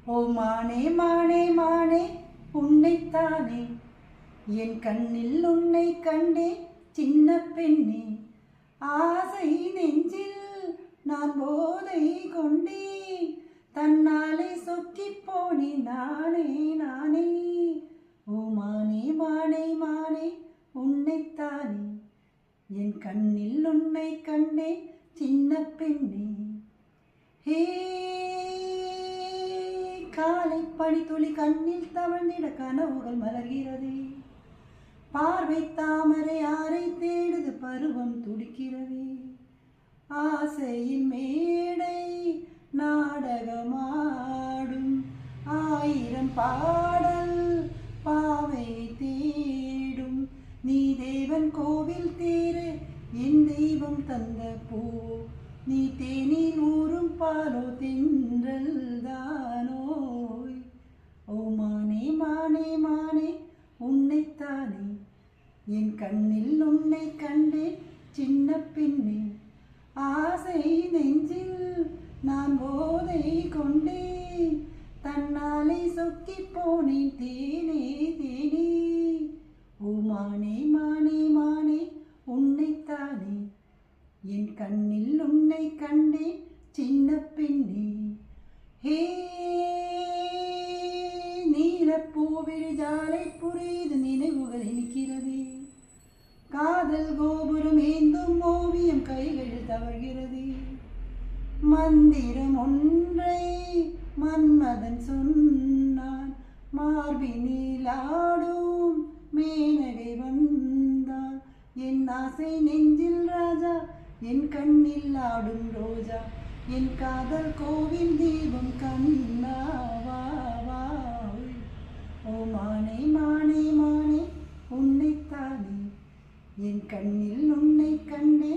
ஓ மானே மானே மானே உன்னைத்தானே என் கண்ணில் உன்னை கண்டே சின்ன பெண்ணே ஆசை நெஞ்சில் நான் போதை கொண்டே தன்னாலே சொக்கி போனே நானே நானே ஓ மானே மானே மானே உன்னைத்தானே என் கண்ணில் உன்னை கண்டே சின்ன பெண்ணே ஹே காலை பனித்துளி கண்ணில் தவழ்ந்திட கனவுகள் மலர்கிறது பார்வை தாமரை யாரை தேடுது பருவம் துடிக்கிறது ஆசையின் மேடை நாடகமாடும் ஆயிரம் பாடல் பாவை தேடும் நீ தேவன் கோவில் தேரு என் தெய்வம் தந்த பூ நீ தேனில் ஊறும் பாலோ தென்றல் தானோய் ஓ மானே மானே மானே உன்னைத்தானே என் கண்ணில் உன்னை கண்டேன் சின்ன பெண்ணே ஆசை நெஞ்சில் நான் போதை கொண்டேன் தன்னாலே சொக்கி போனேன் தேனே தேனே ஓ மானே மானே மானே உன்னைத்தானே என் கண்ணில் உன்னை கண்டேன் சின்ன பெண்ணே ஹே நீலப்பூவிழி ஜாலை புரியுது நினைவுகள் இனிக்கிறதே காதல் கோபுரம் ஏந்தும் ஓவியம் கைகளில் தவழ்கிறது மந்திரம் ஒன்றை மன்மதன் சொன்னான் மார்பினில் ஆடும் மேனகை வந்தாள் என் ஆசை நெஞ்சில் ராஜா என் கண்ணில் ஆடும் ரோஜா என் காதல் கோவில் தீபம் கண்ணாவா ஓ மானே மானே மானே உன்னைத்தானே என் கண்ணில் உன்னை கண்டே